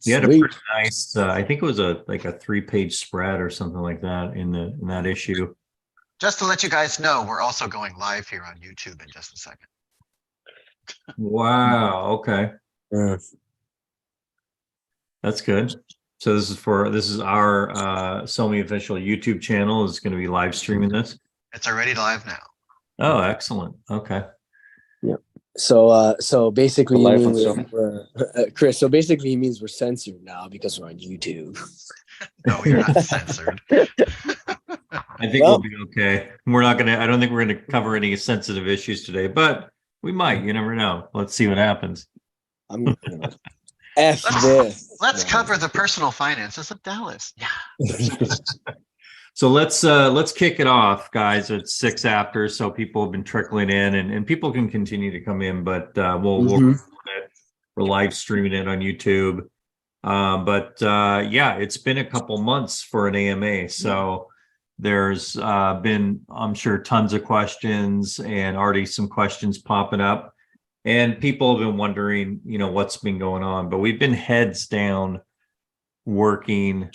You had a Sweet. pretty nice, I think it was like a 3-page spread or something like that in that issue. Just to let you guys know, we're also going live here on YouTube in just a second. Wow. Okay. Uh, That's good. So this is our SoMee official YouTube channel is going to be live streaming this. It's already live now. Oh, excellent. Okay. yeah. So basically, you Live mean on Somi. we're Chris. So basically, he means we're censored now because we're on YouTube. No, you're not censored. I think Well, we'll be okay. I don't think we're gonna cover any sensitive issues today, but we might. You never know. Let's see what happens. I'm gonna F this. Let's man. cover the personal finances of Dallas. Yeah. So let's kick it off, guys. It's 6 after, so people have been trickling in and people can continue to come in, but we're live streaming it on YouTube. Yeah, it's been a couple months for an AMA, so there's been, I'm sure, tons of questions and already some questions popping up, and people have been wondering, what's been going on. But we've been heads down working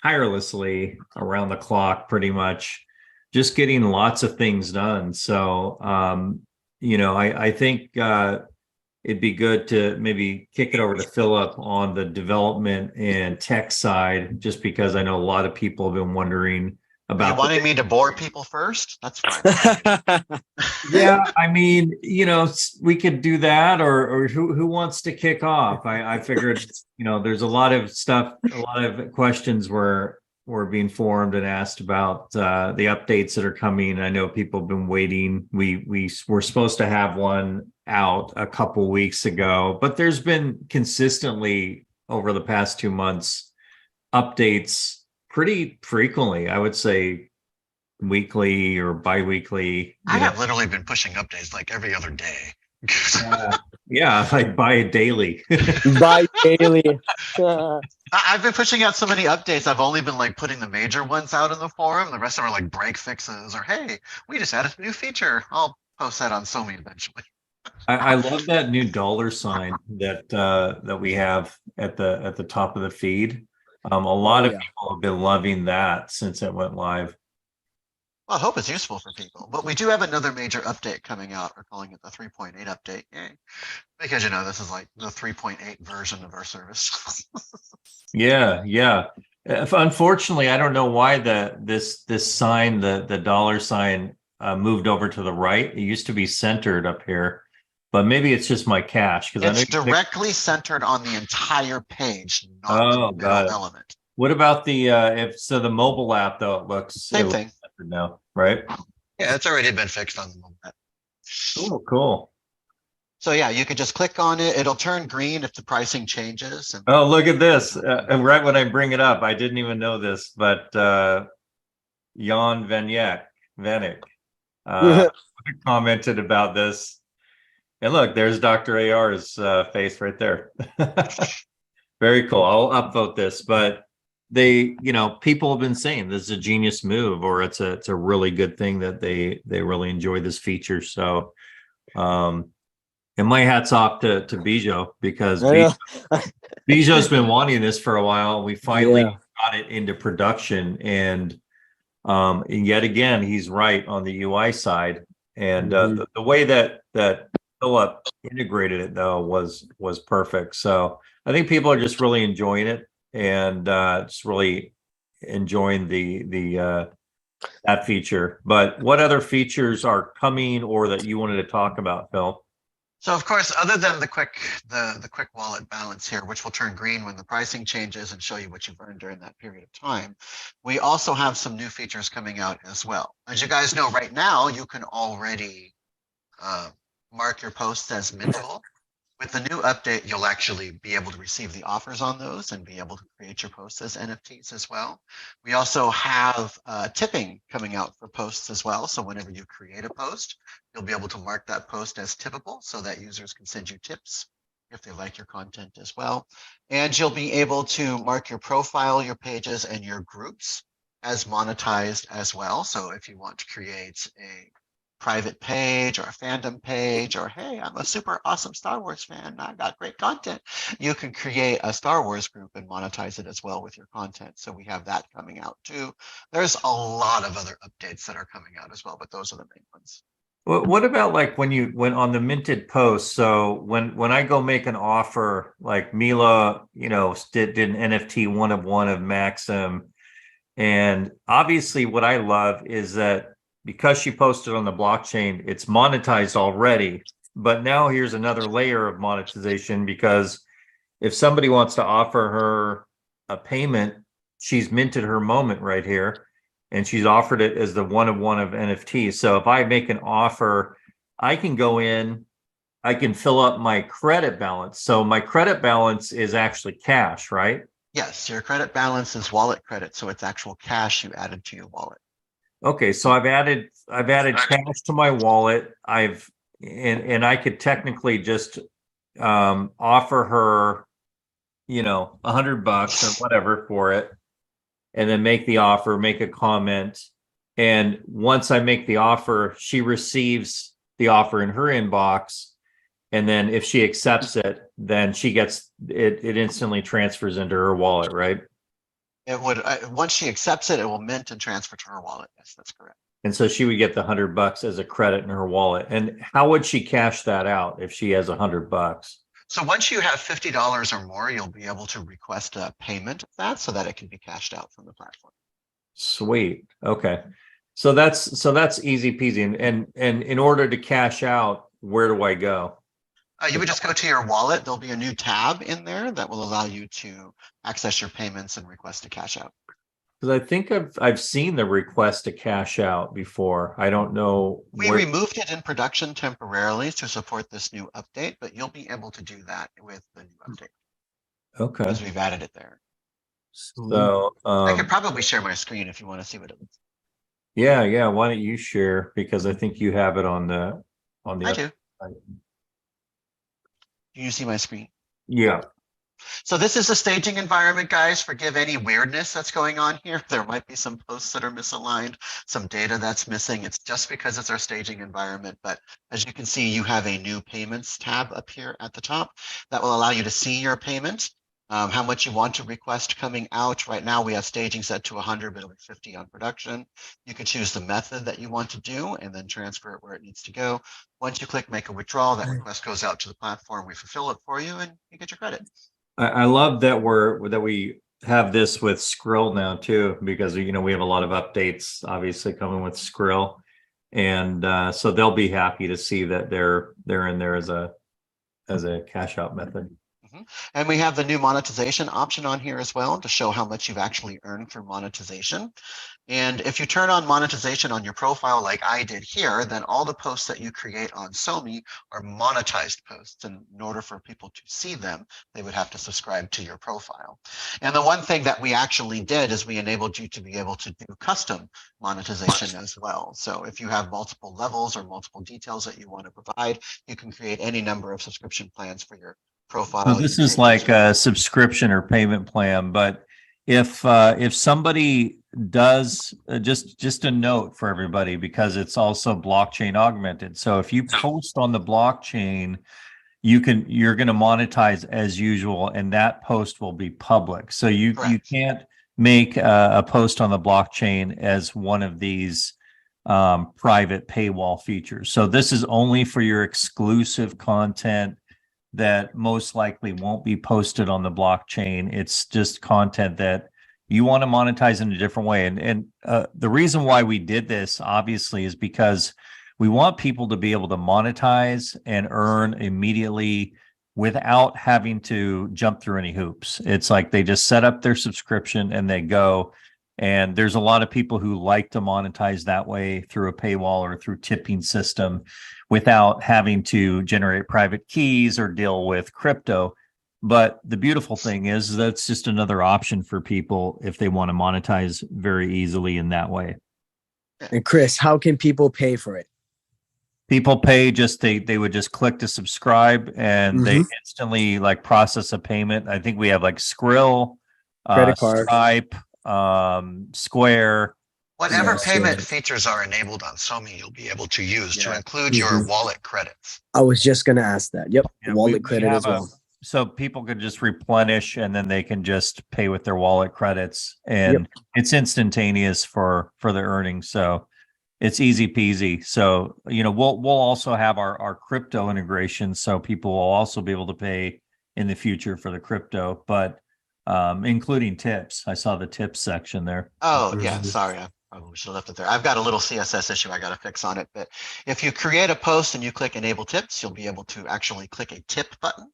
tirelessly around the clock, pretty much, just getting lots of things done. So, I think it'd be good to maybe kick it over to Philip on the development and tech side, just because I know a lot of people have been wondering You about. wanting me to bore people first? That's fine. Yeah, I mean, we could do that, or who wants to kick off? I figured, there's a lot of stuff, a lot of questions were being formed and asked about the updates that are coming. I know people have been waiting. We were supposed to have one out a couple weeks ago, but there's been consistently over the past 2 months updates pretty frequently. I would say weekly or bi-weekly. I have literally been pushing updates like every other day. Yeah, like buy it daily. By daily. I've been pushing out so many updates. I've only been like putting the major ones out in the forum. The rest of them are like break fixes or, hey, we just added a new feature. I'll post that on SoMe eventually. I love that new $ that we have at the top of the feed. A lot of yeah. people have been loving that since it went live. Well, I hope it's useful for people. But we do have another major update coming out. We're calling it the 3.8 update. Yay. Because, this is like the 3.8 version of our service. Yeah, yeah. Unfortunately, I don't know why this sign, the $ moved over to the right. It used to be centered up here, but maybe it's just my cache, because I know It's directly centered on the entire page, not Oh, the got middle it. element. What about the the mobile app though? It looks Same thing. centered now, right? Yeah, it's already been fixed on the moment. Cool. So yeah, you can just click on it. It'll turn green if the pricing changes. And Oh, look at this. And right when I bring it up, I didn't even know this, but Jan Vanek commented about this. And look, there's Dr. AR's face right there. Very cool. I'll upvote this, but people have been saying this is a genius move, or it's a really good thing that they really enjoy this feature. So, and my hat's off to Bijo, because Bijo's been wanting this for a while. We finally got it into production, and yet again, he's right on the UI side. And the way that Philip integrated it though was perfect. So I think people are just really enjoying it, and just really enjoying the that feature. But what other features are coming, or that you wanted to talk about, Phil? so of course, other than the quick wallet balance here, which will turn green when the pricing changes and show you what you've earned during that period of time, we also have some new features coming out as well. As you guys know, right now you can already mark your posts as mintable. With the new update, you'll actually be able to receive the offers on those and be able to create your posts as NFTs as well. We also have tipping coming out for posts as well. So whenever you create a post, you'll be able to mark that post as tippable so that users can send you tips if they like your content as well. And you'll be able to mark your profile, your pages, and your groups as monetized as well. So if you want to create a private page or a fandom page, or hey, I'm a super awesome Star Wars fan, I got great content, you can create a Star Wars group and monetize it as well with your content. So we have that coming out too. There's a lot of other updates that are coming out as well, but those are the main ones. What about like when you went on the minted post? So when I go make an offer, like Mila, did an NFT one of Maxim, and obviously what I love is that because she posted on the blockchain, it's monetized already. But now here's another layer of monetization, because if somebody wants to offer her a payment, she's minted her moment right here, and she's offered it as the one of NFTs. So if I make an offer, I can go in, I can fill up my credit balance. So my credit balance is actually cash, right? Yes, your credit balance is wallet credit, so it's actual cash you added to your wallet. Okay, so I've added cash to my wallet. And I could technically just offer her, $100 or whatever for it, and then make the offer, make a comment. And once I make the offer, she receives the offer in her inbox. And then if she accepts it, then she gets it, it instantly transfers into her wallet, right? It would, once she accepts it, it will mint and transfer to her wallet. Yes, that's correct. And so she would get the $100 as a credit in her wallet. And how would she cash that out if she has $100? So once you have $50 or more, you'll be able to request a payment of that so that it can be cashed out from the platform. Sweet. Okay. So that's easy peasy. And in order to cash out, where do I go? You would just go to your wallet. There'll be a new tab in there that will allow you to access your payments and request to cash out. Because I think I've seen the request to cash out before. I don't know. We removed it in production temporarily to support this new update, but you'll be able to do that with the new update. Okay. Because we've added it there. So I could probably share my screen if you want to see what it looks like. Yeah. Why don't you share? Because I think you have it on the I do. Do you see my screen? Yeah. So this is the staging environment, guys. Forgive any weirdness that's going on here. There might be some posts that are misaligned, some data that's missing. It's just because it's our staging environment. But as you can see, you have a new payments tab up here at the top that will allow you to see your payment, how much you want to request coming out. Right now, we have staging set to 100, but it'll be 50 on production. You can choose the method that you want to do and then transfer it where it needs to go. Once you click make a withdrawal, that request goes out to the platform. We fulfill it for you and you get your credit. I love that we have this with Skrill now too, because we have a lot of updates obviously coming with Skrill, and so they'll be happy to see that they're in there as a cash out method. And we have the new monetization option on here as well to show how much you've actually earned through monetization. And if you turn on monetization on your profile like I did here, then all the posts that you create on SoMee are monetized posts. And in order for people to see them, they would have to subscribe to your profile. And the one thing that we actually did is we enabled you to be able to do custom monetization as well. So if you have multiple levels or multiple details that you want to provide, you can create any number of subscription plans for your profile. So this is like a subscription or payment plan, but if somebody does, just a note for everybody, because it's also blockchain augmented. So if you post on the blockchain, you're going to monetize as usual, and that post will be public. So you can't make a post on the blockchain as one of these private paywall features. So this is only for your exclusive content that most likely won't be posted on the blockchain. It's just content that you want to monetize in a different way. And the reason why we did this, obviously, is because we want people to be able to monetize and earn immediately without having to jump through any hoops. It's like they just set up their subscription and they go. And there's a lot of people who like to monetize that way through a paywall or through tipping system without having to generate private keys or deal with crypto. But the beautiful thing is that's just another option for people if they want to monetize very easily in that way. And Chris, how can people pay for it? People pay they would just click to subscribe and they instantly process a payment. I think we have Skrill, credit card, Stripe, Square, Whatever Yeah, so- payment features are enabled on SoMee, you'll be able to use to Yeah. include your Mhm. wallet credits. I was just gonna ask that. Yep, Yeah, wallet we credit have as well. so people could just replenish and then they can just pay with their wallet credits, Yep. and it's instantaneous for the earnings. So it's easy peasy. So, we'll also have our crypto integration. So people will also be able to pay in the future for the crypto, but including tips. I saw the tips section there. Oh, yeah, Mhm. sorry, I probably should have left it there. I've got a little CSS issue I gotta fix on it, but if you create a post and you click enable tips, you'll be able to actually click a tip button.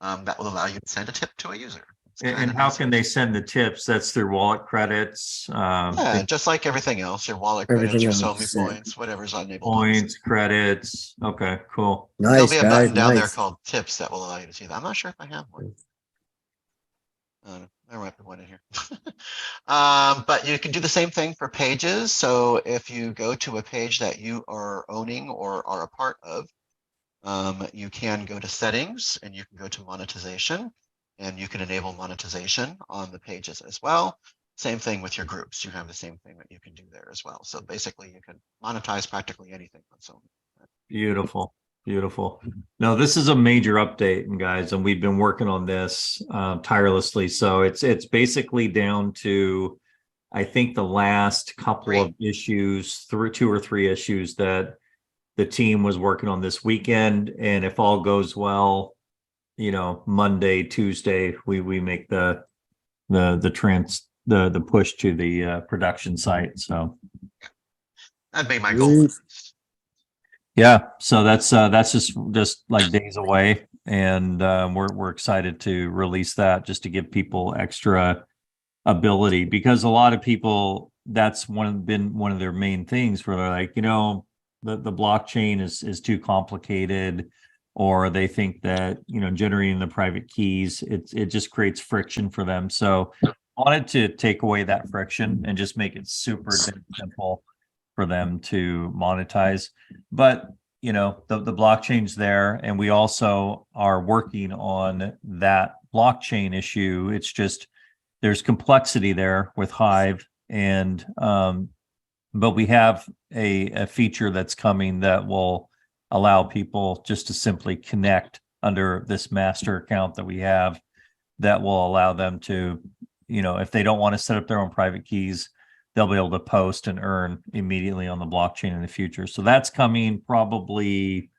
That will allow you to send a tip to a user. It's And kinda how nice. can they send the tips? That's through wallet credits, Yeah, just like everything else, your wallet Everything credits, your else, SoMe yeah. points, whatever's enabled on. points, credits. Okay, cool. There'll Nice, be a guys. button down there Nice. called tips that will allow you to see that. I'm not sure if I have one. There might be one in here. But you can do the same thing for pages. So if you go to a page that you are owning or are a part of, you can go to settings and you can go to monetization, and you can enable monetization on the pages as well. Same thing with your groups. You have the same thing that you can do there as well. So basically you can monetize practically anything on SoMe. Beautiful. Beautiful. No, this is a major update, and guys, and we've been working on this tirelessly. So it's basically down to, I think, the last couple of issues, through 2 or 3 issues that the team was working on this weekend. And if all goes well, Monday, Tuesday, we make the push to the production site. So That'd be my goal. Oof. yeah, so that's just like days away, and we're excited to release that, just to give people extra ability, because a lot of people, that's been one of their main things, where they're like, the blockchain is too complicated, or they think that generating the private keys, it just creates friction for them. So I wanted to take away that friction and just make it super simple for them to monetize. But the blockchain's there, and we also are working on that blockchain issue. It's just, there's complexity there with Hive, and but we have a feature that's coming that will allow people just to simply connect under this master account that we have, that will allow them to, if they don't want to set up their own private keys, they'll be able to post and earn immediately on the blockchain in the future. So that's coming probably,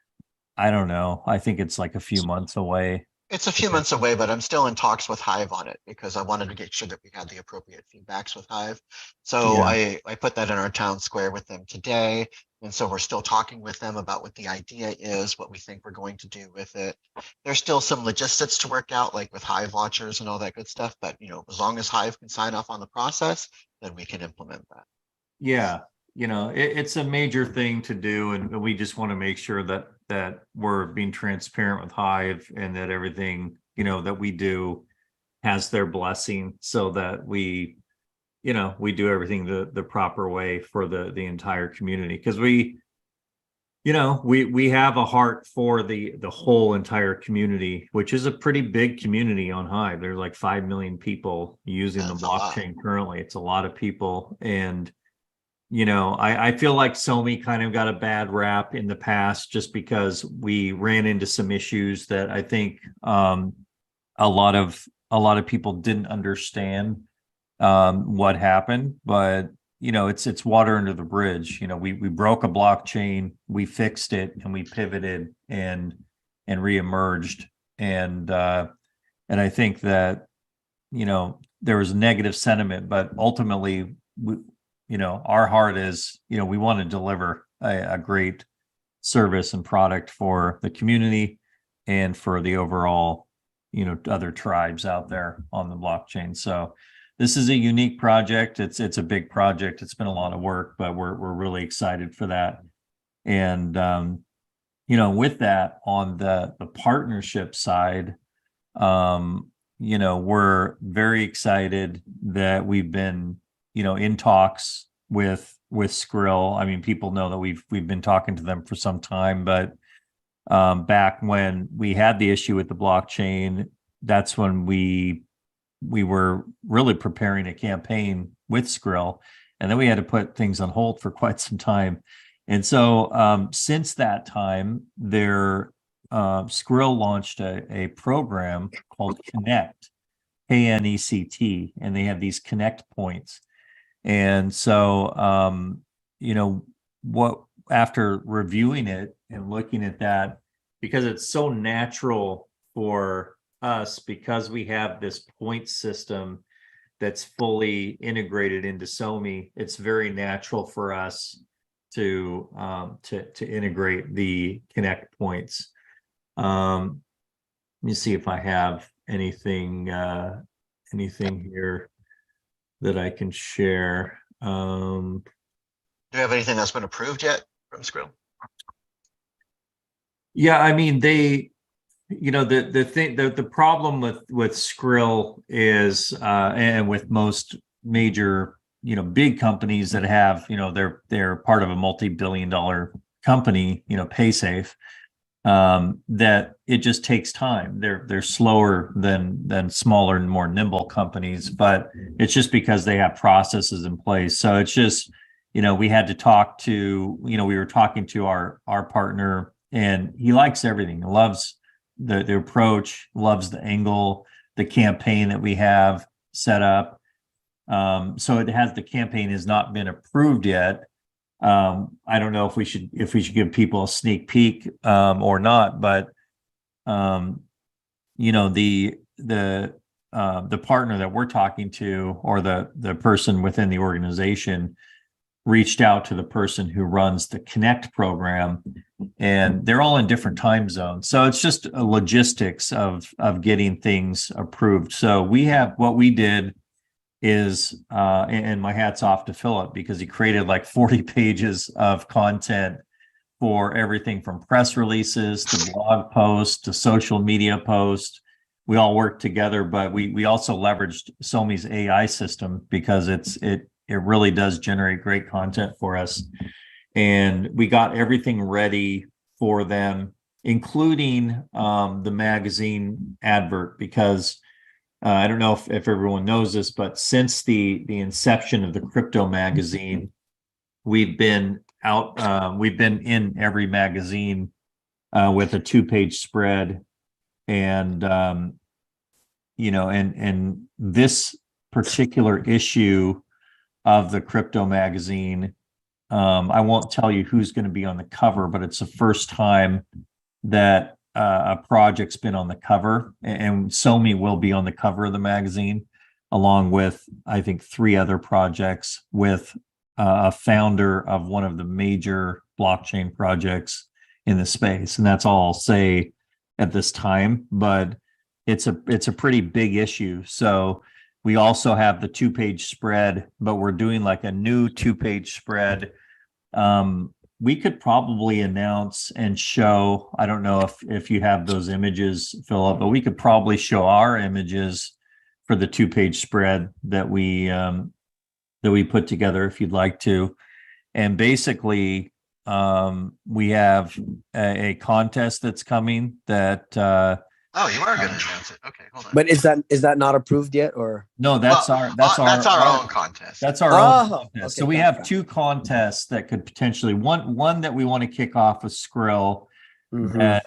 I don't know, I think it's like a few months away. It's a few months away, but I'm still in talks with Hive on it because I wanted to get sure that we had the appropriate feedbacks with Hive. So Yeah. I put that in our town square with them today. And so we're still talking with them about what the idea is, what we think we're going to do with it. There's still some logistics to work out, like with Hive watchers and all that good stuff. But as long as Hive can sign off on the process, then we can implement that. Yeah, it's a major thing to do, and we just want to make sure that we're being transparent with Hive, and that everything, that we do has their blessing, so that we do everything the proper way for the entire community. Because we have a heart for the whole entire community, which is a pretty big community on Hive. There's like 5 million people using the That's a lot. blockchain currently. It's a lot of people. And I feel like SoMe kind of got a bad rap in the past, just because we ran into some issues that I think a lot of people didn't understand what happened. But it's water under the bridge. We broke a blockchain, we fixed it, and we pivoted and reemerged. And I think that there was negative sentiment, but ultimately our heart is, we want to deliver a great service and product for the community and for the overall, other tribes out there on the blockchain. So this is a unique project. It's a big project. It's been a lot of work, but we're really excited for that. And with that, on the partnership side, we're very excited that we've been in talks with Skrill. I mean, people know that we've been talking to them for some time, but back when we had the issue with the blockchain, that's when we were really preparing a campaign with Skrill, and then we had to put things on hold for quite some time. And so since that time, Skrill launched a program called Connect, KNECT, and they have these connect points. And so, after reviewing it and looking at that, because it's so natural for us, because we have this point system that's fully integrated into SoMee, it's very natural for us to integrate the connect points. Let me see if I have anything here that I can share. Do you have anything that's been approved yet from Skrill? Yeah, I mean, the problem with Skrill is, and with most major, big companies that have, they're part of a multi-billion-dollar company, PaySafe, that it just takes time. They're slower than smaller and more nimble companies, but it's just because they have processes in place. So it's just, we had to talk to, we were talking to our partner, and he likes everything. He loves the approach, loves the angle, the campaign that we have set up. So the campaign has not been approved yet. I don't know if we should give people a sneak peek or not, but the partner that we're talking to, or the person within the organization, reached out to the person who runs the Connect program, and they're all in different time zones. So it's just a logistics of getting things approved. So what we did is, and my hat's off to Philip, because he created like 40 pages of content for everything from press releases to blog posts to social media posts. We all worked together, but we also leveraged SoMe's AI system, because it really does generate great content for us. And we got everything ready for them, including the magazine advert, because I don't know if everyone knows this, but since the inception of the crypto magazine, we've been in every magazine with a 2-page spread. And and this particular issue of the crypto magazine, I won't tell you who's going to be on the cover, but it's the first time that a project's been on the cover, and SoMee will be on the cover of the magazine, along with, I think, 3 other projects with a founder of one of the major blockchain projects in the space. And that's all I'll say at this time, but it's a pretty big issue. So we also have the 2-page spread, but we're doing like a new 2-page spread. We could probably announce and show, I don't know if you have those images, Philip, but we could probably show our images for the 2-page spread that we put together, if you'd like to. And basically, we have a contest that's coming that Oh, you are going to announce it. Okay, hold on. But is that not approved yet, or? no, that's our own contest. That's our own Oh, contest. okay, So we gotcha. have 2 contests that could potentially, one that we want to kick off with Skrill, Mhm.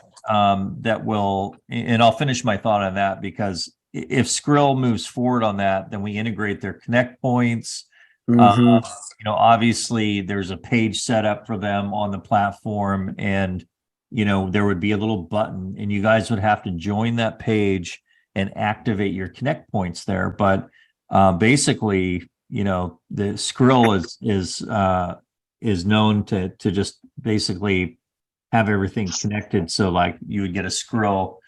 that will, and I'll finish my thought on that, because if Skrill moves forward on that, then we integrate their connect points. Mhm. Obviously there's a page set up for them on the platform, and there would be a little button, and you guys would have to join that page and activate your connect points there. But basically, the Skrill is known to just basically have everything connected. So like you would get a Skrill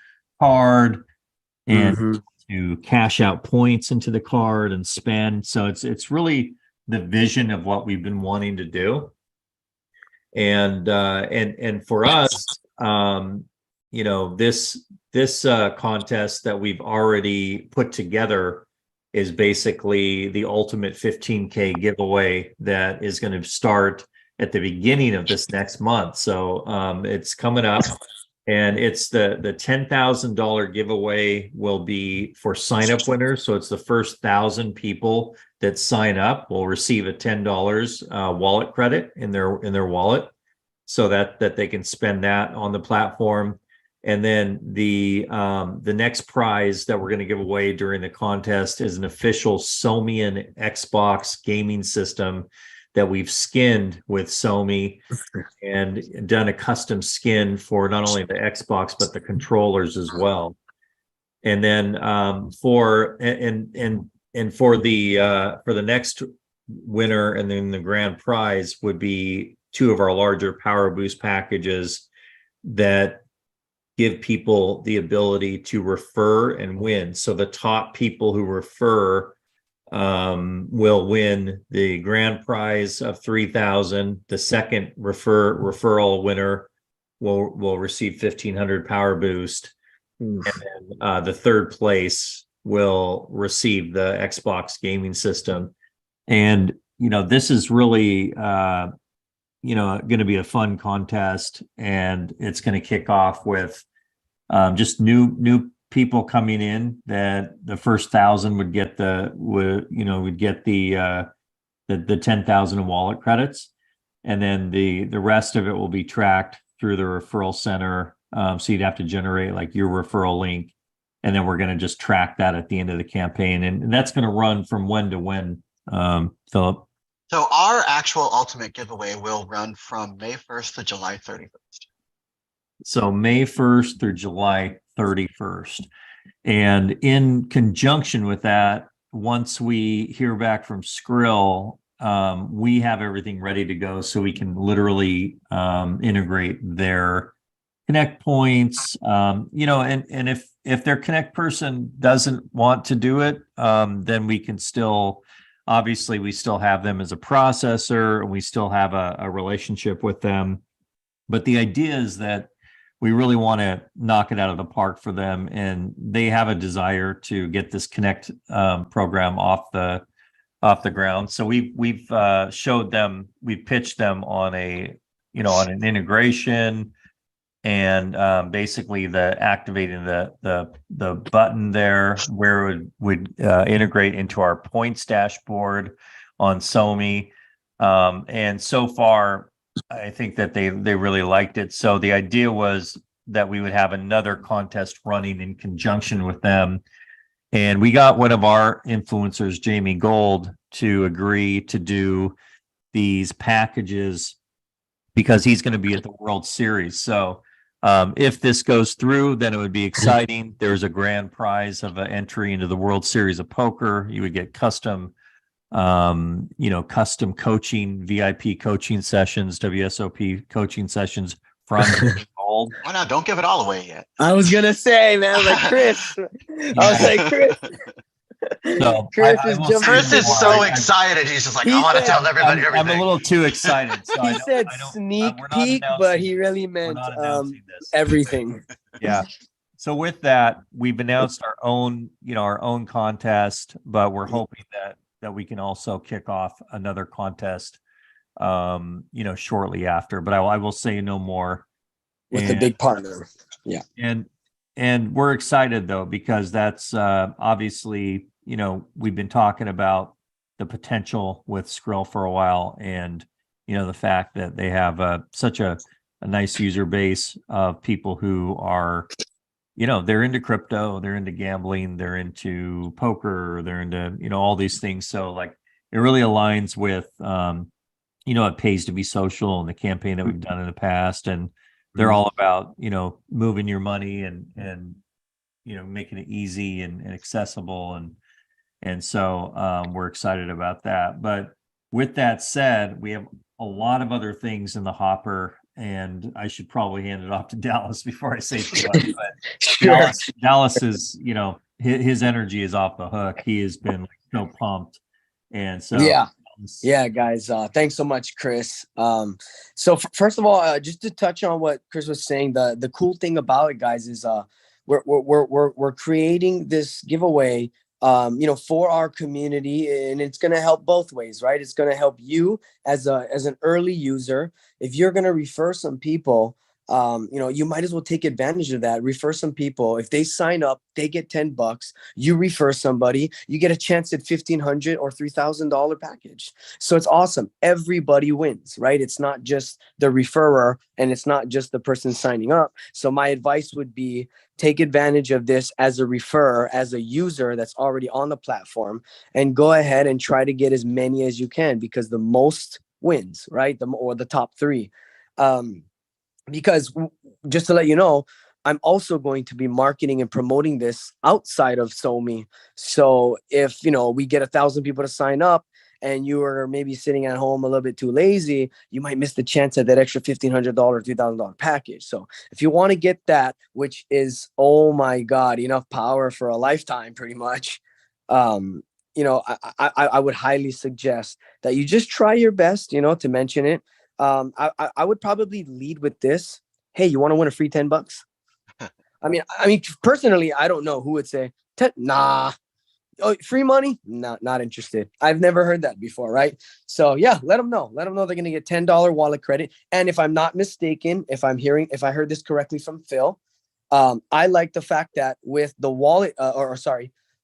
card, and Mhm. to cash out points into the card and spend. So it's really the vision of what we've been wanting to do. And for us, this contest that we've already put together is basically the ultimate 15K giveaway that is going to start at the beginning of this next month. So it's coming up, and it's the $10,000 giveaway will be for sign up winners. So it's the first 1,000 people that sign up will receive a $10 wallet credit in their wallet, so that they can spend that on the platform. And then the next prize that we're going to give away during the contest is an official SoMee and Xbox gaming system that we've skinned with SoMee and done a custom skin for not only the Xbox but the controllers as well. And then for the next winner, and then the grand prize would be 2 of our larger Power Boost packages that give people the ability to refer and win. So the top people who refer will win the grand prize of $3,000. The second referral winner will receive 1,500 Power Boost. And then the third place will receive the Xbox gaming system. And this is really going to be a fun contest, and it's going to kick off with just new people coming in. That the first 1,000 would get the 10,000 in wallet credits, and then the rest of it will be tracked through the referral center. So you'd have to generate like your referral link, and then we're going to just track that at the end of the campaign, and that's going to run from when to when, Philip. So our actual ultimate giveaway will run from May 1st to July 31st. So May 1st through July 31st. And in conjunction with that, once we hear back from Skrill, we have everything ready to go, so we can literally integrate their connect points. And if their connect person doesn't want to do it, then we can still, obviously we still have them as a processor, and we still have a relationship with them. But the idea is that we really want to knock it out of the park for them, and they have a desire to get this connect program off the ground. So we've showed them, we've pitched them on an integration, and basically the activating the button there where it would integrate into our points dashboard on SoMee. And so far, I think that they really liked it. So the idea was that we would have another contest running in conjunction with them. And we got one of our influencers, Jamie Gold, to agree to do these packages because he's going to be at the World Series. So if this goes through, then it would be exciting. There's a grand prize of an entry into the World Series of Poker. You would get custom coaching, VIP coaching sessions, WSOP coaching sessions from Gold. Why not? Don't give it all away yet. I was gonna say, man, Chris. So Chris is so excited. He's just like, I want to tell everybody everything. I'm a little too excited. So He said sneak peek, but he really meant everything. Yeah. So with that, we've announced our own contest, but we're hoping that we can also kick off another contest, shortly after. But I will say no more. With a big partner. Yeah. And we're excited though, because that's obviously, we've been talking about the potential with Skrill for a while, and the fact that they have such a nice user base of people who are, they're into crypto, they're into gambling, they're into poker, they're into, all these things. So like it really aligns with, it pays to be social, and the campaign that we've done in the past. And they're all about, moving your money and making it easy and accessible. And so we're excited about that. But with that said, we have a lot of other things in the hopper, and I should probably hand it off to Dallas before I say too much. But Sure. Dallas is, his energy is off the hook. He has been so pumped. And so yeah, guys. Thanks so much, Chris. So first of all, just to touch on what Chris was saying, the cool thing about it, guys, is we're creating this giveaway, for our community, and it's going to help both ways, right? It's going to help you as an early user. If you're going to refer some people, You might as well take advantage of that. Refer some people. If they sign up, they get $10. You refer somebody, you get a chance at $1,500 or $3,000 package. So it's awesome. Everybody wins, right? It's not just the referrer and it's not just the person signing up. So my advice would be take advantage of this as a referrer, as a user that's already on the platform, and go ahead and try to get as many as you can, because the most wins, right? Or the top three. Because just to let you know, I'm also going to be marketing and promoting this outside of SoMee. So if, we get 1,000 people to sign up and you are maybe sitting at home a little bit too lazy, you might miss the chance at that extra $1,500, $3,000 package. So if you want to get that, which is, oh my God, enough power for a lifetime, pretty much, I would highly suggest that you just try your best, to mention it. I would probably lead with this. Hey, you want to win a free $10? I mean, personally, I don't know who would say, nah, oh, free money? Not interested. I've never heard that before, right? So yeah, let them know. Let them know they're going to get $10 wallet credit. And if I'm not mistaken, if I heard this correctly from Phil, I like the fact that with the wallet,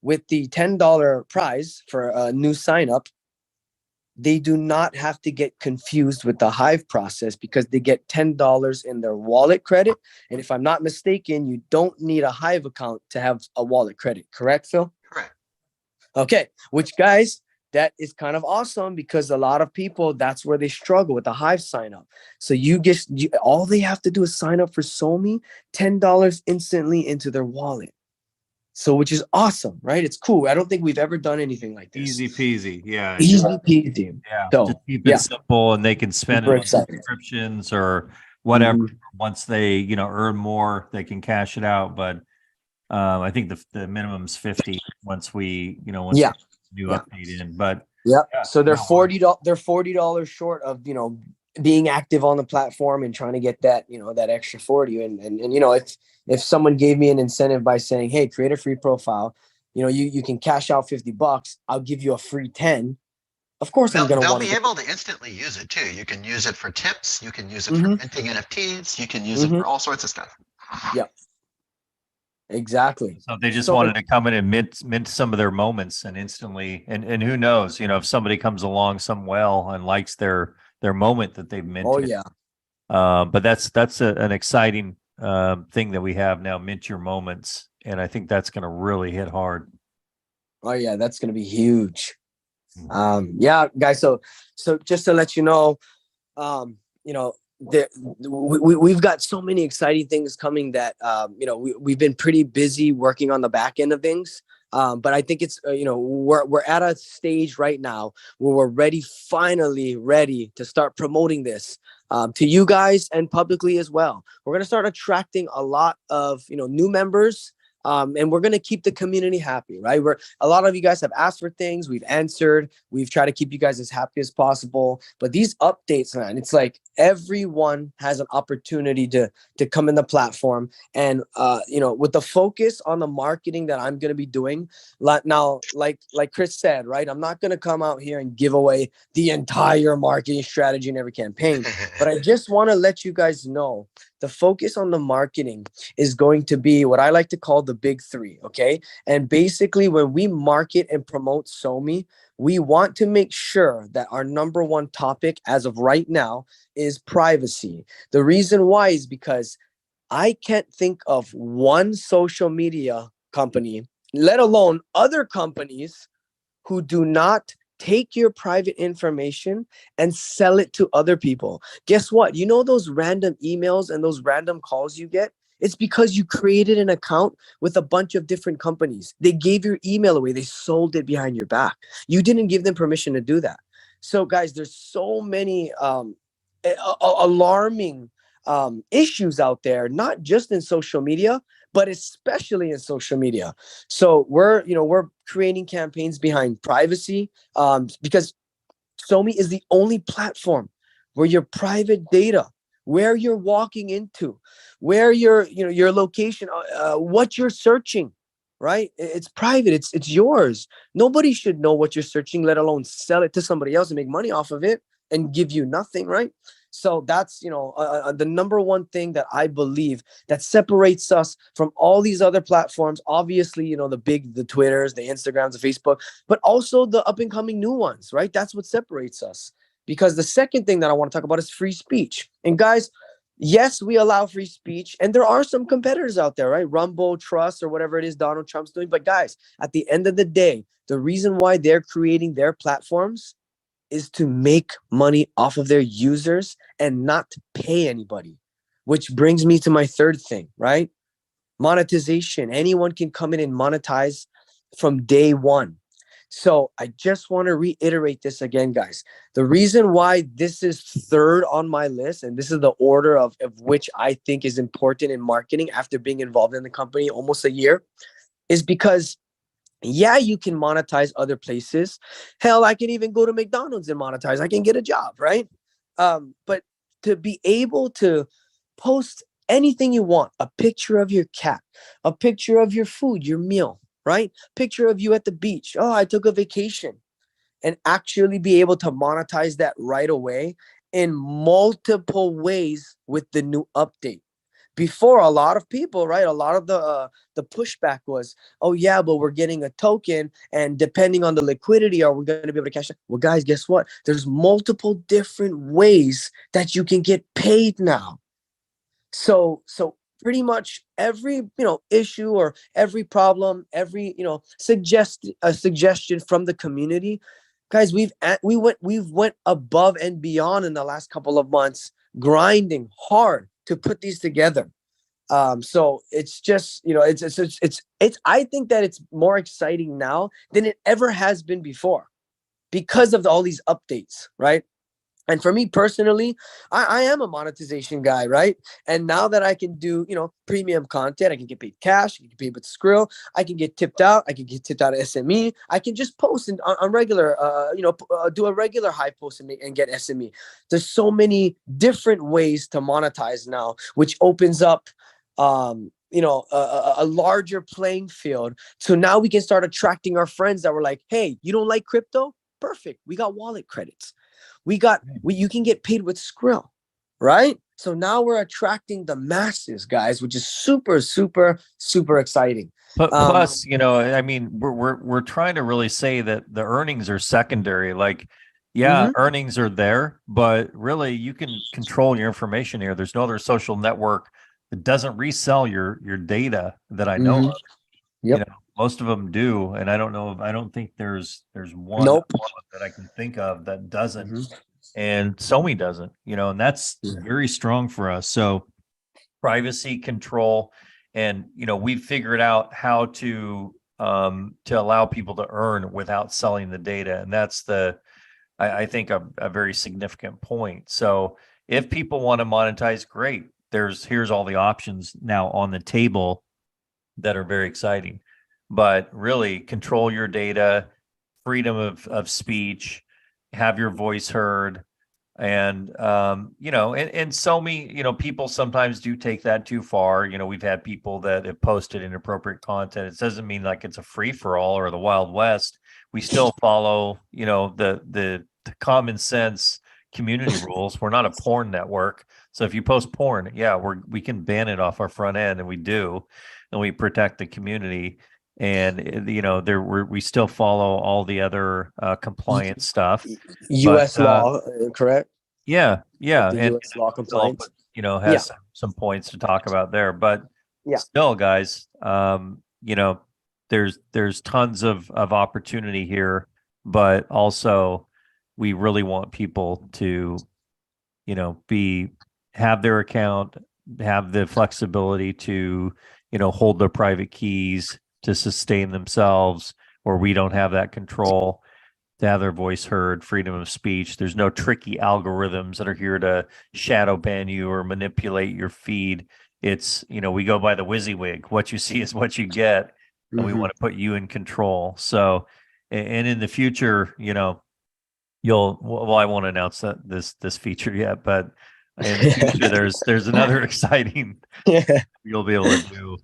with the $10 prize for a new sign up, they do not have to get confused with the Hive process, because they get $10 in their wallet credit. And if I'm not mistaken, you don't need a Hive account to have a wallet credit. Correct, Phil? Correct. Okay. Which, guys, that is kind of awesome, because a lot of people, that's where they struggle with the Hive sign up. So all they have to do is sign up for SoMee, $10 instantly into their wallet. So, which is awesome, right? It's cool. I don't think we've ever done anything like this. Easy peasy. Yeah. Easy peasy. Yeah. So, just keep it simple, and they can spend Super it on excited. subscriptions or whatever. Mhm. Once they, earn more, they can cash it out. But I think the minimum's 50 once we, once Yeah. we do Yeah. update in. But Yeah. yeah, So they're no, $40 short of, being active on the platform and trying to get that, that extra 40. And if someone gave me an incentive by saying, hey, create a free profile, you can cash out $50, I'll give you a free 10. Of course, I'm going to They'll want be to. able to instantly use it too. You can use it for tips. You can use it for Mhm. minting NFTs. You can use it for all sorts of stuff. Yep. Exactly. So they just So wanted to come in and mint some of their moments and instantly, and who knows, if somebody comes along some well and likes their moment that they've minted. Oh yeah. But that's an exciting thing that we have now, mint your moments, and I think that's going to really hit hard. Oh yeah, that's going to be huge. Yeah, guys. So just to let you know, we've got so many exciting things coming that we've been pretty busy working on the back end of things. But I think it's we're at a stage right now where we're finally ready to start promoting this to you guys and publicly as well. We're going to start attracting a lot of new members. And we're going to keep the community happy, right? A lot of you guys have asked for things. We've answered. We've tried to keep you guys as happy as possible. But these updates, man, it's like everyone has an opportunity to come in the platform. And, with the focus on the marketing that I'm going to be doing now, like Chris said, right? I'm not going to come out here and give away the entire marketing strategy in every campaign. But I just want to let you guys know the focus on the marketing is going to be what I like to call the big three. Okay. And basically, when we market and promote SoMee, we want to make sure that our number one topic as of right now is privacy. The reason why is because I can't think of one social media company, let alone other companies, who do not take your private information and sell it to other people. Guess what? Those random emails and those random calls you get? It's because you created an account with a bunch of different companies. They gave your email away. They sold it behind your back. You didn't give them permission to do that. So guys, there's so many alarming issues out there, not just in social media, but especially in social media. So we're creating campaigns behind privacy, because SoMee is the only platform where your private data, where you're walking into, where your location, what you're searching, right? It's private. It's yours. Nobody should know what you're searching, let alone sell it to somebody else and make money off of it and give you nothing, right? So that's, the number one thing that I believe that separates us from all these other platforms. Obviously, the Twitters, the Instagrams, the Facebook, but also the up and coming new ones, right? That's what separates us. Because the second thing that I want to talk about is free speech. And guys, yes, we allow free speech, and there are some competitors out there, right? Rumble, Trust, or whatever it is Donald Trump's doing. But guys, at the end of the day, the reason why they're creating their platforms is to make money off of their users and not pay anybody. Which brings me to my third thing, right? Monetization. Anyone can come in and monetize from day one. So I just want to reiterate this again, guys. The reason why this is third on my list, and this is the order of which I think is important in marketing after being involved in the company almost a year, is because yeah, you can monetize other places. Hell, I can even go to McDonald's and monetize. I can get a job, right? But to be able to post anything you want, a picture of your cat, a picture of your food, your meal, right? Picture of you at the beach. Oh, I took a vacation, and actually be able to monetize that right away in multiple ways with the new update. Before, a lot of people, right, a lot of the pushback was, oh yeah, but we're getting a token, and depending on the liquidity, are we going to be able to cash it? Well, guys, guess what? There's multiple different ways that you can get paid now. So pretty much every issue or every problem, every suggestion from the community, guys, we've went above and beyond in the last couple of months, grinding hard to put these together. So it's just, it's I think that it's more exciting now than it ever has been before because of all these updates, right? And for me personally, I am a monetization guy, right? And now that I can do, premium content, I can get paid cash, I can get paid with Skrill, I can get tipped out, I can get tipped out of SME, I can just post on regular, do a regular high post and get SME. There's so many different ways to monetize now, which opens up, a larger playing field. So now we can start attracting our friends that were like, hey, you don't like crypto? Perfect. We got wallet credits. You can get paid with Skrill, right? So now we're attracting the masses, guys, which is super, super, super exciting. But plus, I mean, we're trying to really say that the earnings are secondary. Like, yeah, earnings are there, but really you can control your information here. There's no other social network that doesn't resell your data that I know of. Yep. Most of them do, and I don't think there's one Nope. that I can think of that doesn't, and SoMee doesn't, and that's very strong for us. So privacy control, and we've figured out how to allow people to earn without selling the data, and that's I think a very significant point. So if people want to monetize, great. Here's all the options now on the table that are very exciting. But really control your data, freedom of speech, have your voice heard. And, and SoMee, people sometimes do take that too far. We've had people that have posted inappropriate content. It doesn't mean like it's a free for all or the Wild West. We still follow, the common sense community rules. We're not a porn network. So if you post porn, yeah, we can ban it off our front end, and we do, and we protect the community. And we still follow all the other compliance stuff. U.S. law, correct? Yeah, The and U.S. law compliance. has some points to talk about there. But still, guys, there's tons of opportunity here, but also we really want people to, have their account, have the flexibility to, hold their private keys, to sustain themselves, or we don't have that control, to have their voice heard, freedom of speech. There's no tricky algorithms that are here to shadow ban you or manipulate your feed. It's, we go by the WYSIWYG. What you see is what you get, and we want to put you in control. So, and in the future, I won't announce this feature yet, but in the future, there's another exciting you'll be able to do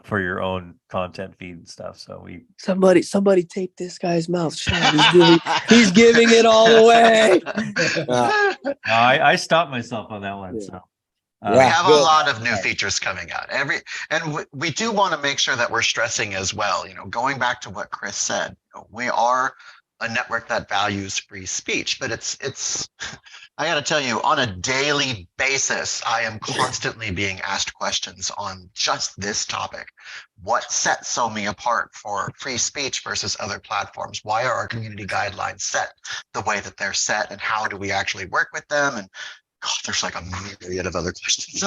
for your own content feed and stuff. So somebody tape this guy's mouth shut. He's giving it all away. I stopped myself on that one. Yeah. So We Yeah, have good. a lot of new features coming out. We do want to make sure that we're stressing as well, going back to what Chris said, we are a network that values free speech, but it's I got to tell you, on a daily basis, I am constantly being asked questions on just this topic. What sets SoMee apart for free speech versus other platforms? Why are our community guidelines set the way that they're set, and how do we actually work with them? And God, there's like a myriad of other questions.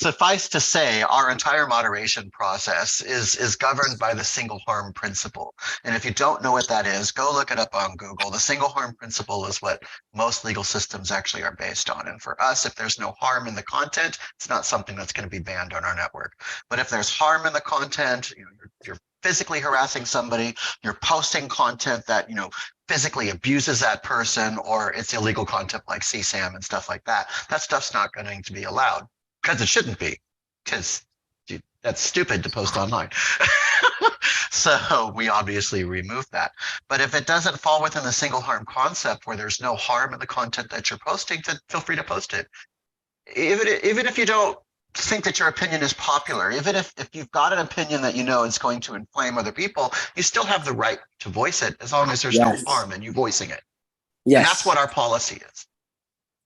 Suffice to say, our entire moderation process is governed by the single harm principle. And if you don't know what that is, go look it up on Google. The single harm principle is what most legal systems actually are based on. And for us, if there's no harm in the content, it's not something that's going to be banned on our network. But if there's harm in the content, you're physically harassing somebody, you're posting content that, physically abuses that person, or it's illegal content like CSAM and stuff like that, that stuff's not going to be allowed, because it shouldn't be, because that's stupid to post online. So we obviously remove that. But if it doesn't fall within the single harm concept, where there's no harm in the content that you're posting, then feel free to post it. Even if you don't think that your opinion is popular, even if you've got an opinion that it's going to inflame other people, you still have the right to voice it, as long as there's no harm in you voicing it. Yes. And that's what our policy is.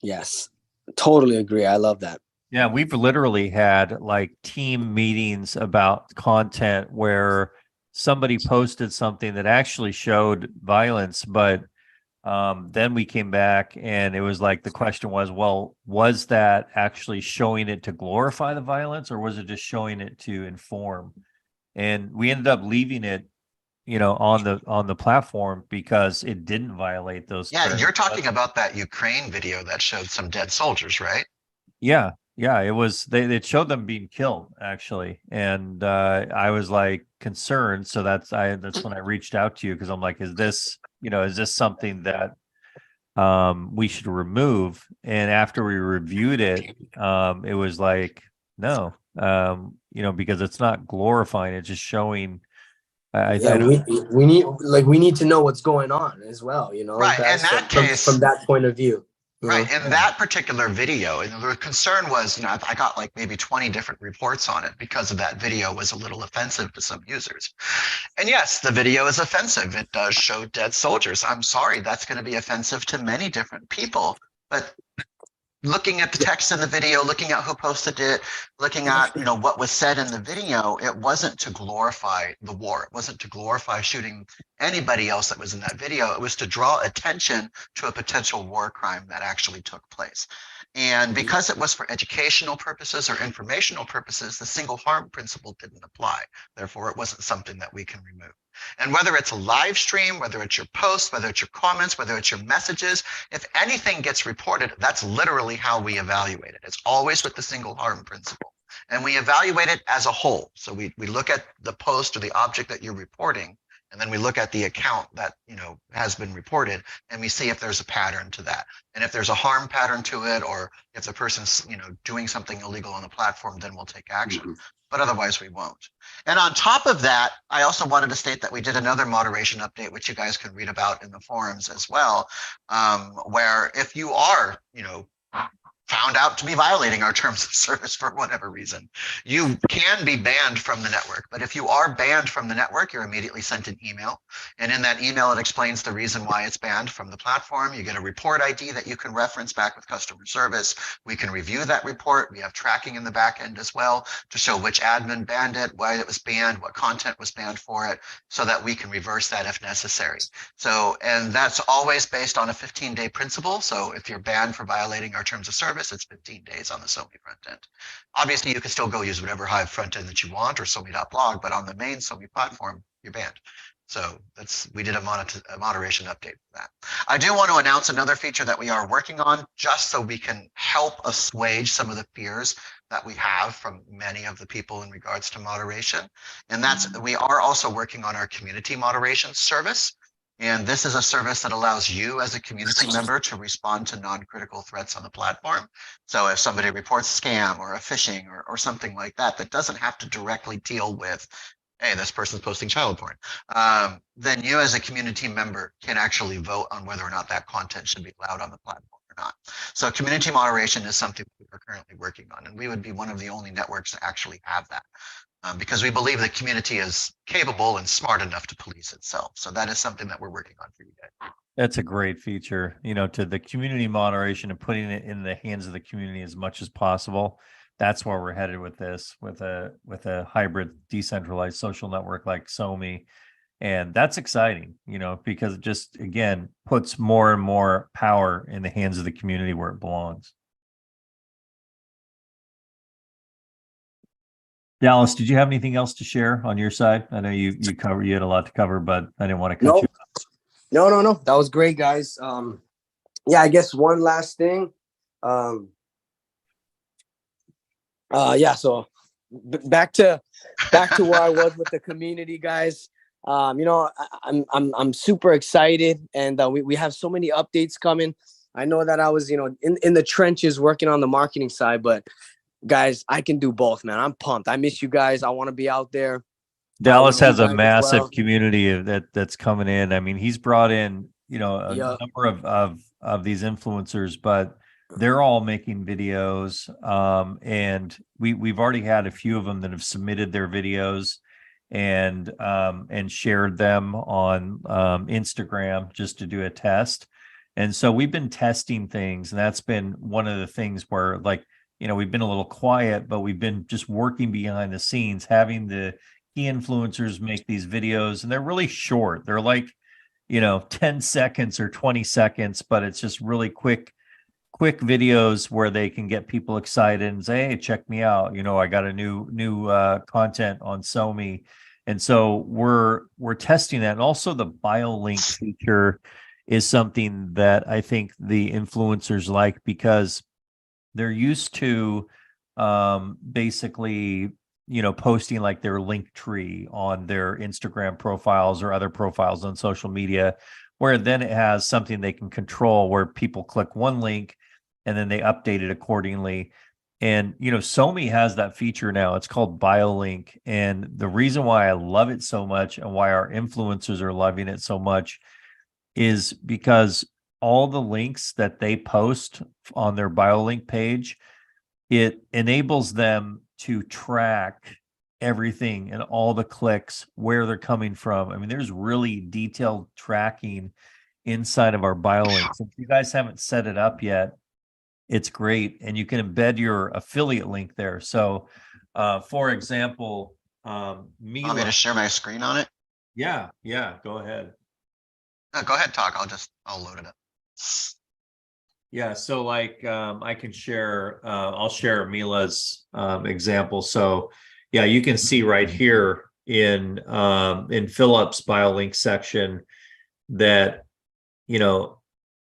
Yes, totally agree. I love that. Yeah, we've literally had like team meetings about content where somebody posted something that actually showed violence, but then we came back and it was like, the question was, well, was that actually showing it to glorify the violence, or was it just showing it to inform? And we ended up leaving it, on the platform, because it didn't violate those. Yeah, you're talking about that Ukraine video that showed some dead soldiers, right? Yeah, it was. They showed them being killed, actually, and I was like concerned. So that's when I reached out to you, because I'm like, is this something that we should remove? And after we reviewed it, it was like, no, because it's not glorifying, it's just showing. We need to know what's going on as well, right, guys, in that case, from that point of view. Right. In that particular video, and the concern was, I got like maybe 20 different reports on it because of that video was a little offensive to some users. And yes, the video is offensive. It does show dead soldiers. I'm sorry, that's going to be offensive to many different people. But looking at the text in the video, looking at who posted it, looking at, what was said in the video, it wasn't to glorify the war. It wasn't to glorify shooting anybody else that was in that video. It was to draw attention to a potential war crime that actually took place. And because it was for educational purposes or informational purposes, the single harm principle didn't apply. Therefore, it wasn't something that we can remove. And whether it's a live stream, whether it's your posts, whether it's your comments, whether it's your messages, if anything gets reported, that's literally how we evaluate it. It's always with the single harm principle. And we evaluate it as a whole. So we look at the post or the object that you're reporting, and then we look at the account that has been reported, and we see if there's a pattern to that. And if there's a harm pattern to it, or if the person's doing something illegal on the platform, then we'll take action. But otherwise we won't. And on top of that, I also wanted to state that we did another moderation update, which you guys can read about in the forums as well, where if you are, found out to be violating our terms of service for whatever reason, you can be banned from the network. But if you are banned from the network, you're immediately sent an email. And in that email, it explains the reason why it's banned from the platform. You get a report ID that you can reference back with customer service. We can review that report. We have tracking in the back end as well to show which admin banned it, why it was banned, what content was banned for it, so that we can reverse that if necessary. So, and that's always based on a 15-day principle. So if you're banned for violating our terms of service, it's 15 days on the SoMee front end. Obviously, you can still go use whatever Hive front end that you want, or SoMee.blog, but on the main SoMee platform, you're banned. So we did a moderation update for that. I do want to announce another feature that we are working on, just so we can help assuage some of the fears that we have from many of the people in regards to moderation. And that's, we are also working on our community moderation service. And this is a service that allows you as a community member to respond to non-critical threats on the platform. So if somebody reports scam or a phishing or something like that, that doesn't have to directly deal with, hey, this person's posting child porn, then you as a community member can actually vote on whether or not that content should be allowed on the platform or not. So community moderation is something we are currently working on, and we would be one of the only networks to actually have that. Because we believe the community is capable and smart enough to police itself. So that is something that we're working on for you guys. That's a great feature, you know, to the community moderation and putting it in the hands of the community as much as possible. That's where we're headed with this, with a hybrid decentralized social network like SoMee. And that's exciting, you know, because it just, again, puts more and more power in the hands of the community where it belongs. Dallas, did you have anything else to share on your side? I know you had a lot to cover, but I didn't want to cut you. No. That was great, guys. Yeah, I guess one last thing. Yeah, so back to where I was with the community, guys. You know, I'm super excited, and we have so many updates coming. I know that I was, you know, in the trenches working on the marketing side, but guys, I can do both, man. I'm pumped. I miss you guys. I want to be out there. Dallas has a massive community that's coming in. I mean, he's brought in, you know, a number of these influencers, but they're all making videos. And we've already had a few of them that have submitted their videos and shared them on Instagram just to do a test. And so we've been testing things, and that's been one of the things where, like, you know, we've been a little quiet, but we've been just working behind the scenes, having the key influencers make these videos, and they're really short. They're like, you know, 10 seconds or 20 seconds, but it's just really quick videos where they can get people excited and say, hey, check me out. You know, I got a new content on SoMee. And so we're testing that. And also the BioLink feature is something that I think the influencers like, because they're used to basically, you know, posting like their link tree on their Instagram profiles or other profiles on social media, where then it has something they can control where people click one link and then they update it accordingly. And, you know, SoMee has that feature now. It's called BioLink. And the reason why I love it so much and why our influencers are loving it so much is because all the links that they post on their BioLink page, it enables them to track everything and all the clicks, where they're coming from. I mean, there's really detailed tracking inside of our BioLinks. If you guys haven't set it up yet, it's great. And you can embed your affiliate link there. So, for example, Want me to share my screen on it? Yeah, go ahead. Go ahead, talk. I'll load it up. Yeah, so like I can share, I'll share Mila's example. So yeah, you can see right here in Philip's BioLink section that, you know,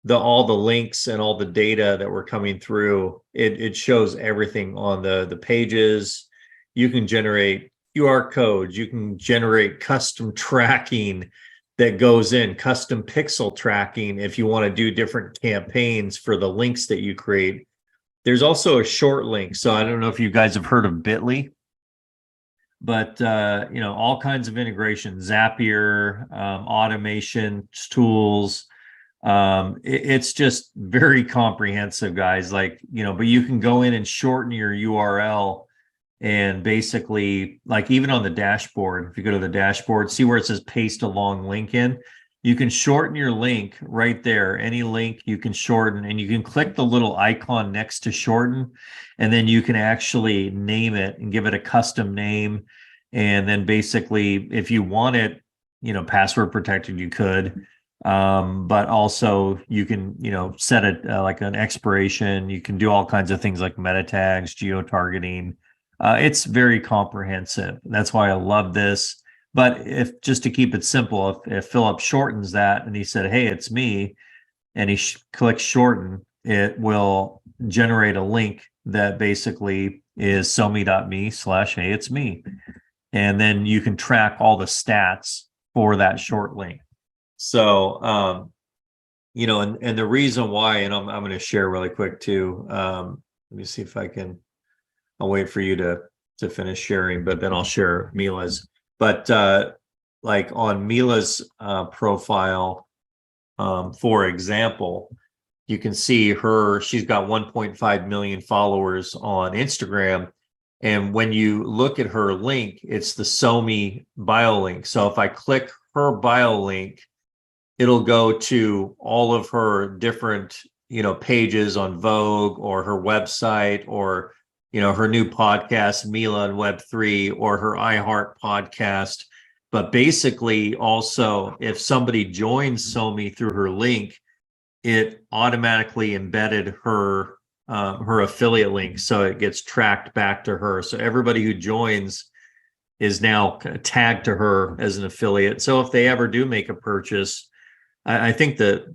all the links and all the data that were coming through, it shows everything on the pages. You can generate QR codes, you can generate custom tracking that goes in, custom pixel tracking if you want to do different campaigns for the links that you create. There's also a short link. So I don't know if you guys have heard of Bitly, but you know, all kinds of integration, Zapier, automation tools. It's just very comprehensive, guys. Like, you know, but you can go in and shorten your URL. And basically, like even on the dashboard, if you go to the dashboard, see where it says paste a long link in, you can shorten your link right there. Any link you can shorten, and you can click the little icon next to shorten, and then you can actually name it and give it a custom name. And then basically, if you want it, you know, password protected, you could. But also you can, you know, set it like an expiration. You can do all kinds of things like meta tags, geo-targeting. It's very comprehensive. That's why I love this. But if just to keep it simple, if Philip shortens that and he said, hey, it's me, and he clicks shorten, it will generate a link that basically is SoMee.me/hey, it's me. And then you can track all the stats for that short link. So, you know, and the reason why, and I'm going to share really quick too. Let me see if I can. I'll wait for you to finish sharing, but then I'll share Mila's. But like on Mila's profile, for example, you can see she's got 1.5 million followers on Instagram. And when you look at her link, it's the SoMee bio link. So if I click her bio link, it'll go to all of her different, you know, pages on Vogue or her website or, you know, her new podcast, Mila and Web3, or her iHeart podcast. But basically, also, if somebody joins SoMe through her link, it automatically embedded her affiliate link, so it gets tracked back to her. So everybody who joins is now tagged to her as an affiliate. So if they ever do make a purchase, I think that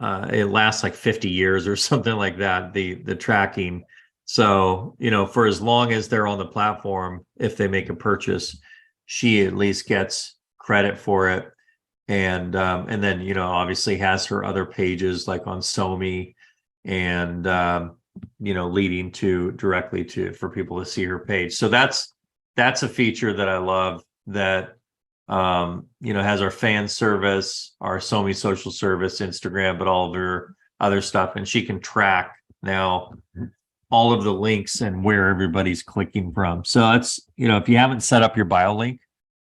it lasts like 50 years or something like that, the tracking. So, you know, for as long as they're on the platform, if they make a purchase, she at least gets credit for it. And then, you know, obviously has her other pages like on SoMe and you know, leading to directly to for people to see her page. So that's a feature that I love, that you know, has our fan service, our SoMe social service, Instagram, but all of her other stuff. And she can track now all of the links and where everybody's clicking from. So it's, you know, if you haven't set up your bio link,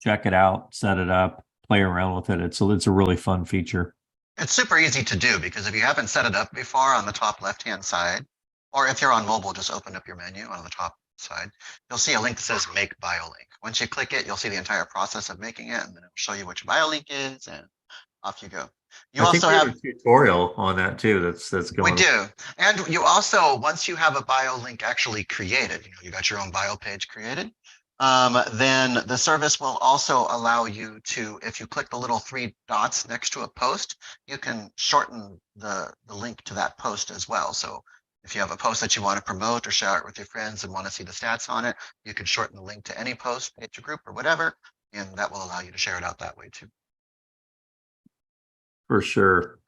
check it out, set it up, play around with it. It's a really fun feature. It's super easy to do because if you haven't set it up before, on the top left-hand side, or if you're on mobile, just open up your menu on the top side, you'll see a link that says make bio link. Once you click it, you'll see the entire process of making it, and then it'll show you which bio link is, and off you go. You I also think we have a tutorial on that too. That's going. We do. And you also, once you have a bio link actually created, you know, you got your own bio page created, then the service will also allow you to, if you click the little 3 dots next to a post, you can shorten the link to that post as well. So if you have a post that you want to promote or share it with your friends and want to see the stats on it, you can shorten the link to any post, page or group or whatever, and that will allow you to share it out that way too. For sure.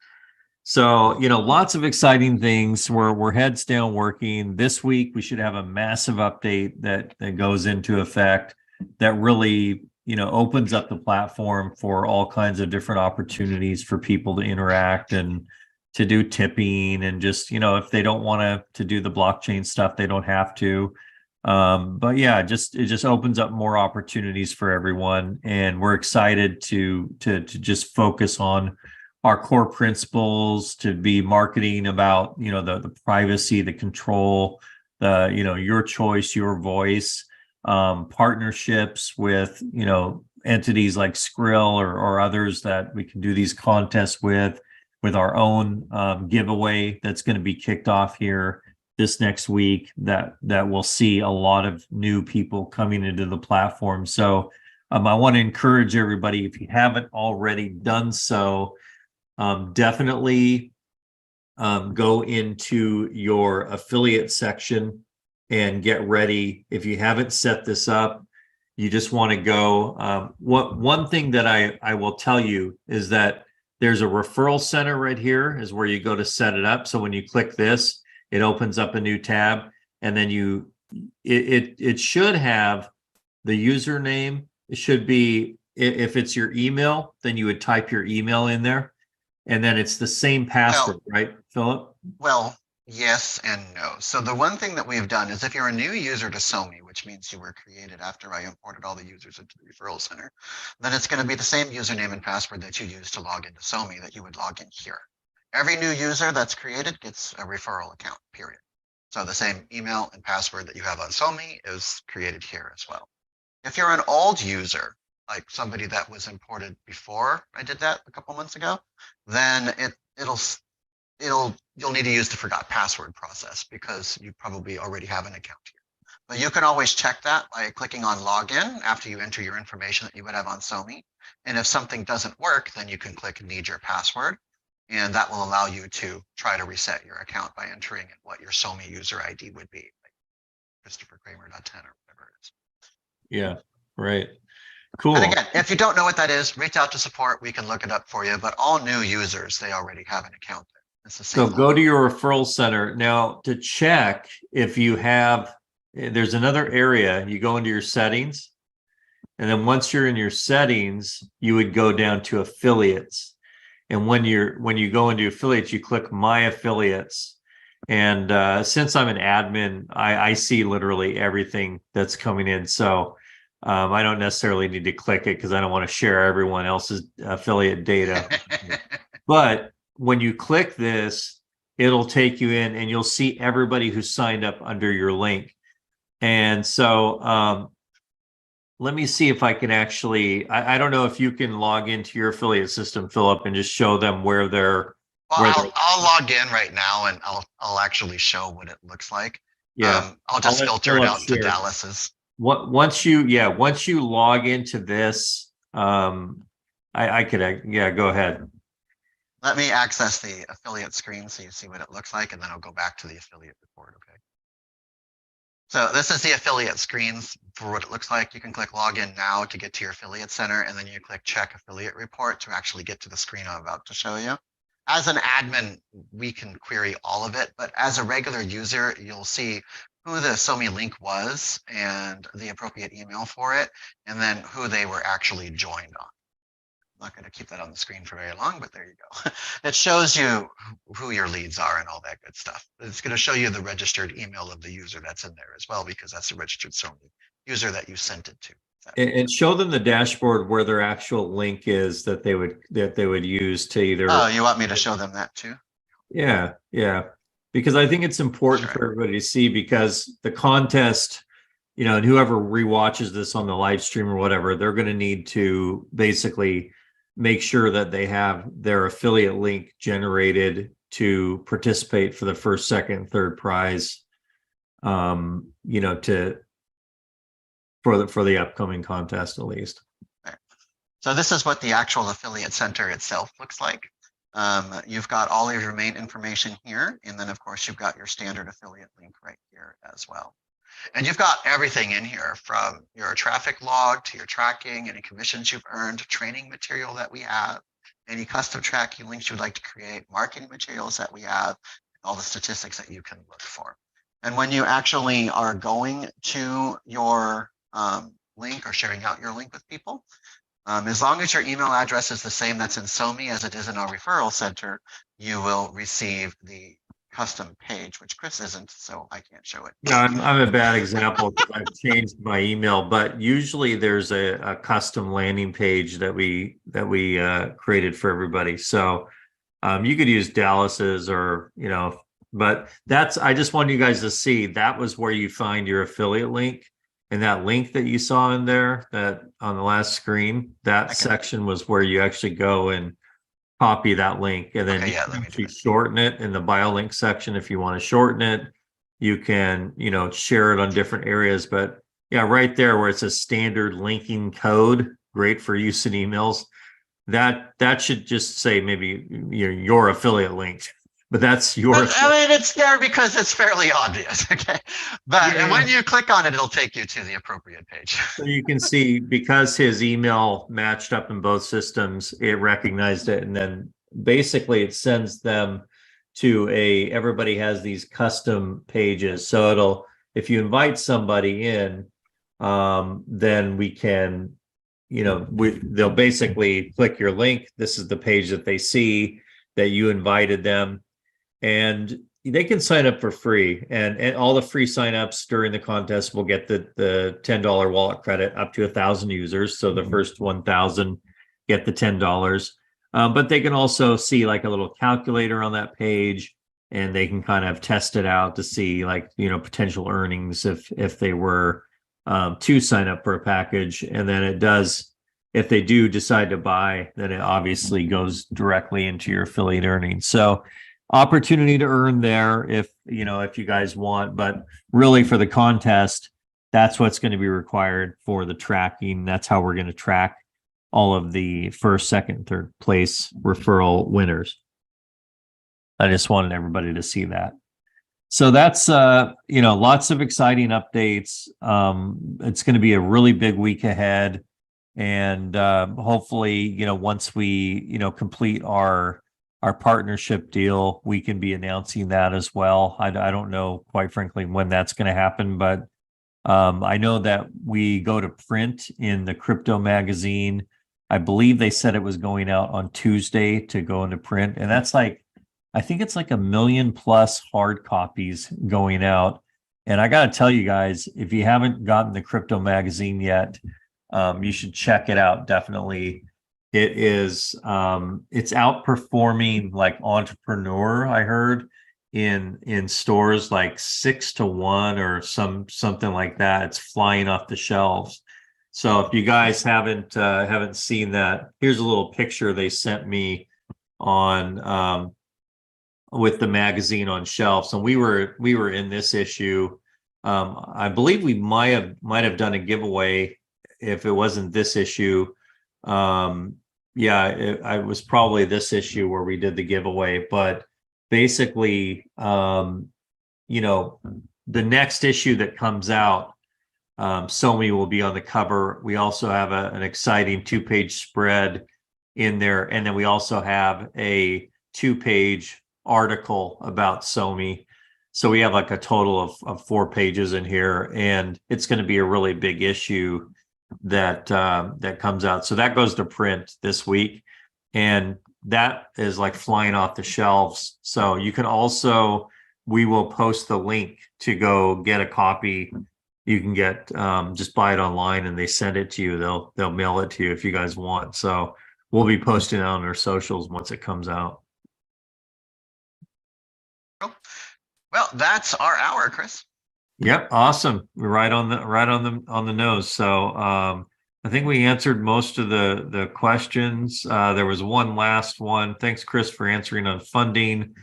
So, you know, lots of exciting things. We're heads down working. This week we should have a massive update that goes into effect that really, you know, opens up the platform for all kinds of different opportunities for people to interact and to do tipping, and just, you know, if they don't want to do the blockchain stuff, they don't have to. But yeah, it just opens up more opportunities for everyone, and we're excited to just focus on our core principles, to be marketing about, you know, the privacy, the control, the, you know, your choice, your voice, partnerships with, you know, entities like Skrill or others that we can do these contests with our own giveaway that's going to be kicked off here this next week, that will see a lot of new people coming into the platform. So I want to encourage everybody, if you haven't already done so, definitely go into your affiliate section and get ready. If you haven't set this up, you just want to go. One thing that I will tell you is that there's a referral center right here is where you go to set it up. So when you click this, it opens up a new tab, and then it should have the username. It should be, if it's your email, then you would type your email in there. And then it's the same password, right, Philip? Well, yes and no. So the one thing that we've done is if you're a new user to SoMe, which means you were created after I imported all the users into the referral center, then it's going to be the same username and password that you use to log into SoMe that you would log in here. Every new user that's created gets a referral account, period. So the same email and password that you have on SoMe is created here as well. If you're an old user, like somebody that was imported before I did that a couple months ago, then you'll need to use the forgot password process because you probably already have an account here. But you can always check that by clicking on login after you enter your information that you would have on SoMe. And if something doesn't work, then you can click need your password, and that will allow you to try to reset your account by entering in what your SoMe user ID would be, like ChristopherKramer.10 or whatever it is. Yeah, right. Cool. And again, if you don't know what that is, reach out to support. We can look it up for you. But all new users, they already have an account there. It's the So same. go to your referral center. Now to check if you have, there's another area, you go into your settings. And then once you're in your settings, you would go down to affiliates. And when you go into affiliates, you click my affiliates. And since I'm an admin, I see literally everything that's coming in. So I don't necessarily need to click it because I don't want to share everyone else's affiliate data. But when you click this, it'll take you in and you'll see everybody who signed up under your link. And so let me see if I can actually, I don't know if you can log into your affiliate system, Philip, and just show them where they're. Well, I'll log in right now and I'll actually show what it looks like. Yeah. I'll just let filter it Philip out to share. Dallas's. Once you log into this, I could, yeah, go ahead. Let me access the affiliate screen so you see what it looks like, and then I'll go back to the affiliate report. Okay. So this is the affiliate screens for what it looks like. You can click login now to get to your affiliate center, and then you click check affiliate report to actually get to the screen I'm about to show you. As an admin, we can query all of it, but as a regular user, you'll see who the SoMee link was and the appropriate email for it, and then who they were actually joined on. I'm not going to keep that on the screen for very long, but there you go. It shows you who your leads are and all that good stuff. It's going to show you the registered email of the user that's in there as well, because that's the registered SoMee user that you sent it to. And show them the dashboard where their actual link is that they would use to either. Oh, you want me to show them that too? Yeah, because I think it's important for everybody to see, because the contest, and whoever rewatches this on the live stream or whatever, they're going to need to basically make sure that they have their affiliate link generated to participate for the first, second, third prize, for the upcoming contest at least. So this is what the actual affiliate center itself looks like. You've got all of your main information here, and then of course you've got your standard affiliate link right here as well. And you've got everything in here, from your traffic log to your tracking, any commissions you've earned, training material that we have, any custom tracking links you'd like to create, marketing materials that we have, all the statistics that you can look for. And when you actually are going to your link or sharing out your link with people, as long as your email address is the same that's in SoMee as it is in our referral center, you will receive the custom page, which Chris isn't, so I can't show it. No, I'm a bad example because I've changed my email, but usually there's a custom landing page that we created for everybody. So you could use Dallas's or, but I just wanted you guys to see that was where you find your affiliate link. And that link that you saw in there, that on the last screen, that section was where you actually go and copy that link, and then you can actually shorten it in the bio link section. If you want to shorten it, you can, share it on different areas. But yeah, right there where it says standard linking code, great for use in emails. That should just say maybe your affiliate link. But that's your. It's there because it's fairly obvious, okay? But and when you click on it, it'll take you to the appropriate page. So you can see, because his email matched up in both systems, it recognized it, and then basically it sends them to everybody has these custom pages. So if you invite somebody in, then we can, they'll basically click your link. This is the page that they see that you invited them. And they can sign up for free, and all the free signups during the contest will get the $10 wallet credit up to 1,000 users. So the first 1,000 get the $10. But they can also see like a little calculator on that page, and they can kind of test it out to see potential earnings if they were to sign up for a package. And then it does, if they do decide to buy, then it obviously goes directly into your affiliate earnings. So opportunity to earn there if you guys want, but really for the contest, that's what's going to be required for the tracking. That's how we're going to track all of the first, second, third place referral winners. I just wanted everybody to see that. So that's lots of exciting updates. It's going to be a really big week ahead. And hopefully, you know, once we, you know, complete our partnership deal, we can be announcing that as well. I don't know, quite frankly, when that's going to happen, but I know that we go to print in the crypto magazine. I believe they said it was going out on Tuesday to go into print, and that's like, I think it's like 1 million+ hard copies going out. And I got to tell you guys, if you haven't gotten the crypto magazine yet, you should check it out. Definitely. It is, it's outperforming like Entrepreneur, I heard, in stores like 6 to 1 or something like that. It's flying off the shelves. So if you guys haven't seen that, here's a little picture they sent me on with the magazine on shelves. And we were in this issue. I believe we might have done a giveaway if it wasn't this issue. Yeah, I was probably this issue where we did the giveaway, but basically, you know, the next issue that comes out, SoMee will be on the cover. We also have an exciting 2-page spread in there, and then we also have a 2-page article about SoMee. So we have like a total of 4 pages in here, and it's going to be a really big issue that that comes out. So that goes to print this week, and that is like flying off the shelves. So you can also, we will post the link to go get a copy. You can get just buy it online and they send it to you. They'll mail it to you if you guys want. So we'll be posting it on our socials once it comes out. Well, that's our hour, Chris. Yep, awesome. We're right on the nose. So I think we answered most of the questions. There was one last one. Thanks, Chris, for answering on funding.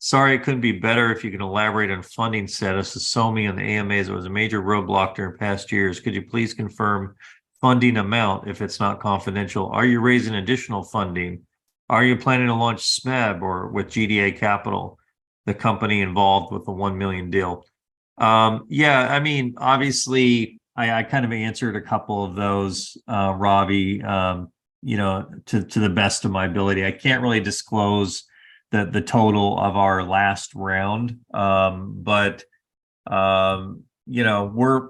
Sorry, it couldn't be better. If you can elaborate on funding status of SoMee and the AMAs, it was a major roadblock during past years. Could you please confirm funding amount if it's not confidential? Are you raising additional funding? Are you planning to launch SMEB or with GDA Capital, the company involved with the 1 million deal? Yeah, I mean, obviously, I kind of answered a couple of those, Robbie, you know, to the best of my ability. I can't really disclose the total of our last round, but you know,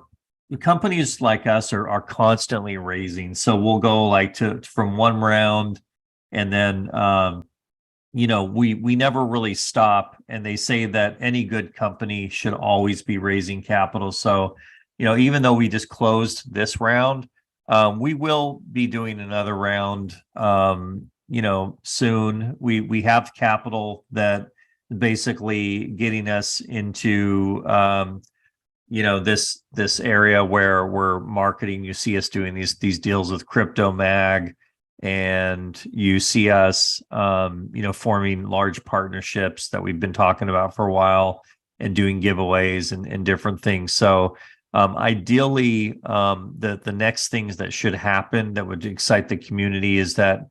companies like us are constantly raising. So we'll go like from one round, and then you know, we never really stop. And they say that any good company should always be raising capital. So, you know, even though we just closed this round, we will be doing another round, you know, soon. We have capital that basically getting us into, you know, this area where we're marketing. You see us doing these deals with Crypto Mag, and you see us, you know, forming large partnerships that we've been talking about for a while, and doing giveaways and different things. So ideally, the next things that should happen that would excite the community is that,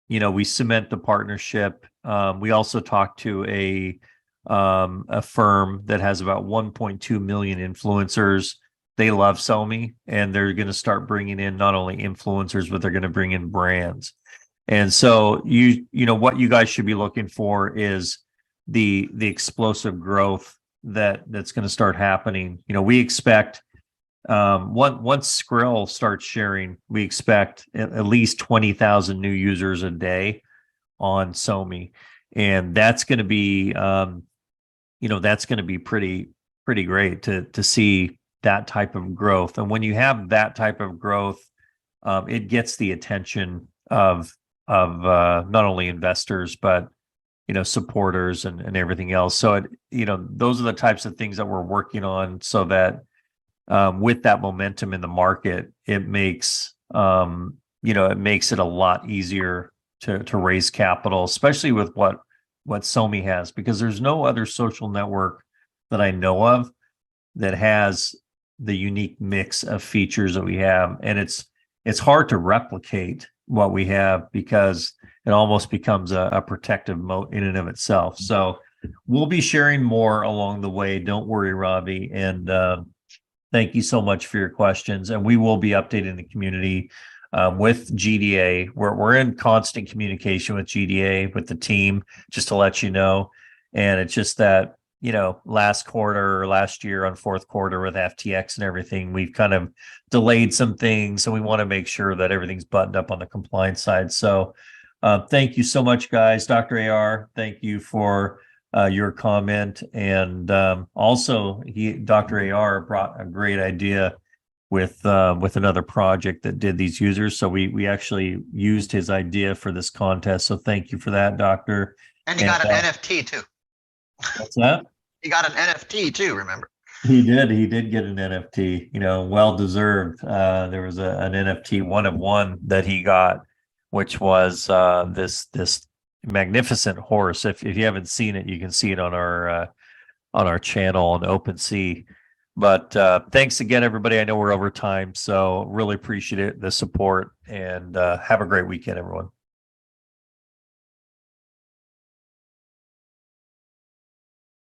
you know, we cement the partnership. We also talked to a firm that has about 1.2 million influencers. They love SoMee, and they're going to start bringing in not only influencers, but they're going to bring in brands. And so you know what you guys should be looking for is the explosive growth that's going to start happening. You know, we expect once Skrill starts sharing, we expect at least 20,000 new users a day on SoMee, and that's going to be you know, that's going to be pretty great to see that type of growth. And when you have that type of growth, it gets the attention of not only investors, but, you know, supporters and everything else. So it, you know, those are the types of things that we're working on, so that with that momentum in the market, it makes you know, it makes it a lot easier to raise capital, especially with what SoMee has, because there's no other social network that I know of that has the unique mix of features that we have. And it's hard to replicate what we have, because it almost becomes a protective moat in and of itself. So we'll be sharing more along the way. Don't worry, Robbie. And thank you so much for your questions. And we will be updating the community with GDA. We're in constant communication with GDA, with the team, just to let you know. And it's just that, last quarter or last year on fourth quarter with FTX and everything, we've kind of delayed some things. So we want to make sure that everything's buttoned up on the compliance side. So thank you so much, guys. Dr. AR, thank you for your comment. And also, Dr. AR brought a great idea with another project that did these users. So we actually used his idea for this contest. So thank you for that, Doctor. And he got an NFT too. What's that? He got an NFT too, remember? He did get an NFT, well deserved. There was an NFT one of one that he got, which was this magnificent horse. If you haven't seen it, you can see it on our channel on OpenSea. But thanks again, everybody. I know we're over time, so really appreciate it, the support, and have a great weekend, everyone.